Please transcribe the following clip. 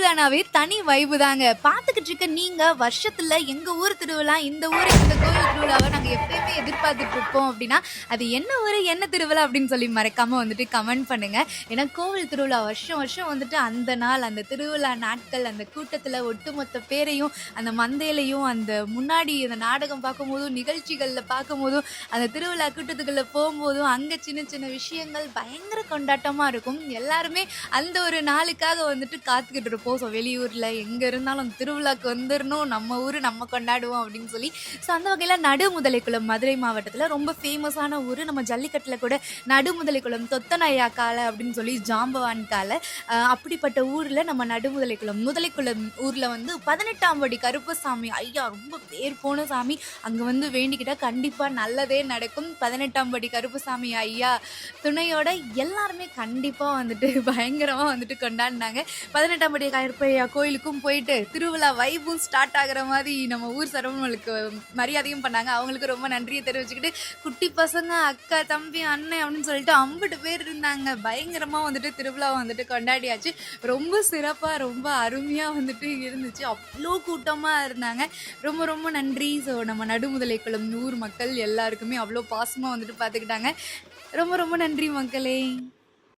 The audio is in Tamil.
திருவிழானாவே தனி வைபு தாங்க. பார்த்துக்கிட்டு இருக்க நீங்க வருஷத்துல எங்க ஊர் திருவிழா, இந்த ஊர் இந்த கோயில் திருவிழாவ நாங்க எப்பயுமே எதிர்பார்த்துட்டு இருப்போம் அப்படின்னா, அது என்ன ஊரு, என்ன திருவிழா அப்படின்னு சொல்லி மறக்காம வந்துட்டு கமெண்ட் பண்ணுங்க. ஏன்னா கோவில் திருவிழா வருஷம் வருஷம் வந்துட்டு அந்த நாள், அந்த திருவிழா நாட்கள், அந்த கூட்டத்துல ஒட்டுமொத்த பேரையும், அந்த மந்தையிலையும், அந்த முன்னாடி அந்த நாடகம் பார்க்கும்போதும், நிகழ்ச்சிகள்ல பார்க்கும்போதும், அந்த திருவிழா கூட்டத்துக்குள்ள போகும்போதும், அங்க சின்ன சின்ன விஷயங்கள் பயங்கர கொண்டாட்டமா இருக்கும். எல்லாருமே அந்த ஒரு நாளுக்காக வந்துட்டு காத்துக்கிட்டு இருப்போம். ஸோ வெளியூர்ல எங்க இருந்தாலும் அந்த திருவிழாக்கு வந்துரணும், நம்ம ஊரு நம்ம கொண்டாடுவோம் அப்படின்னு சொல்லி. ஸோ அந்த வகையில நடுமுதலைக்குளம் மதுரை மாவட்டத்துல ரொம்ப ஃபேமஸான ஊரு. நம்ம ஜல்லிக்கட்டுல கூட நடுமுதலைக்குளம் தொத்தனையா காளை அப்படின்னு சொல்லி ஜாம்பவான் காளை. அப்படிப்பட்ட ஊர்ல நம்ம நடுமுதலைக்குளம் முதலைக்குளம் ஊர்ல வந்து 18ஆம் படி கருப்பசாமி ஐயா ரொம்ப பேர் போன சாமி. அங்க வந்து வேண்டிக்கிட்டா கண்டிப்பா நல்லதே நடக்கும். 18ஆம் படி கருப்பசாமி ஐயா துணையோட எல்லாருமே கண்டிப்பா வந்துட்டு பயங்கரமா வந்துட்டு கொண்டாடினாங்க. 18ஆம் படி கருப்பையா கோயிலுக்கும் போயிட்டு திருவிழா வைபும் ஸ்டார்ட் ஆகுற மாதிரி நம்ம ஊர் சரவணங்களுக்கு மரியாதையும் பண்ணாங்க. அவங்களுக்கு ரொம்ப நன்றியை தெரிவிச்சுக்கிட்டு குட்டி பசங்க அக்கா தம்பி அண்ணன் அப்படின்னு சொல்லிட்டு 50 பேர் இருந்தாங்க. பயங்கரமா வந்துட்டு திருவிழா வந்துட்டு கொண்டாடியாச்சு. ரொம்ப சிறப்பா ரொம்ப அருமையா வந்துட்டு இருந்துச்சு. அவ்வளோ கூட்டமா இருந்தாங்க. ரொம்ப ரொம்ப நன்றி. ஸோ நம்ம நடுமுதலைக்குளம் ஊர் மக்கள் எல்லாருக்குமே அவ்வளோ பாசமா வந்துட்டு பார்த்துக்கிட்டாங்க. ரொம்ப ரொம்ப நன்றி மக்களே.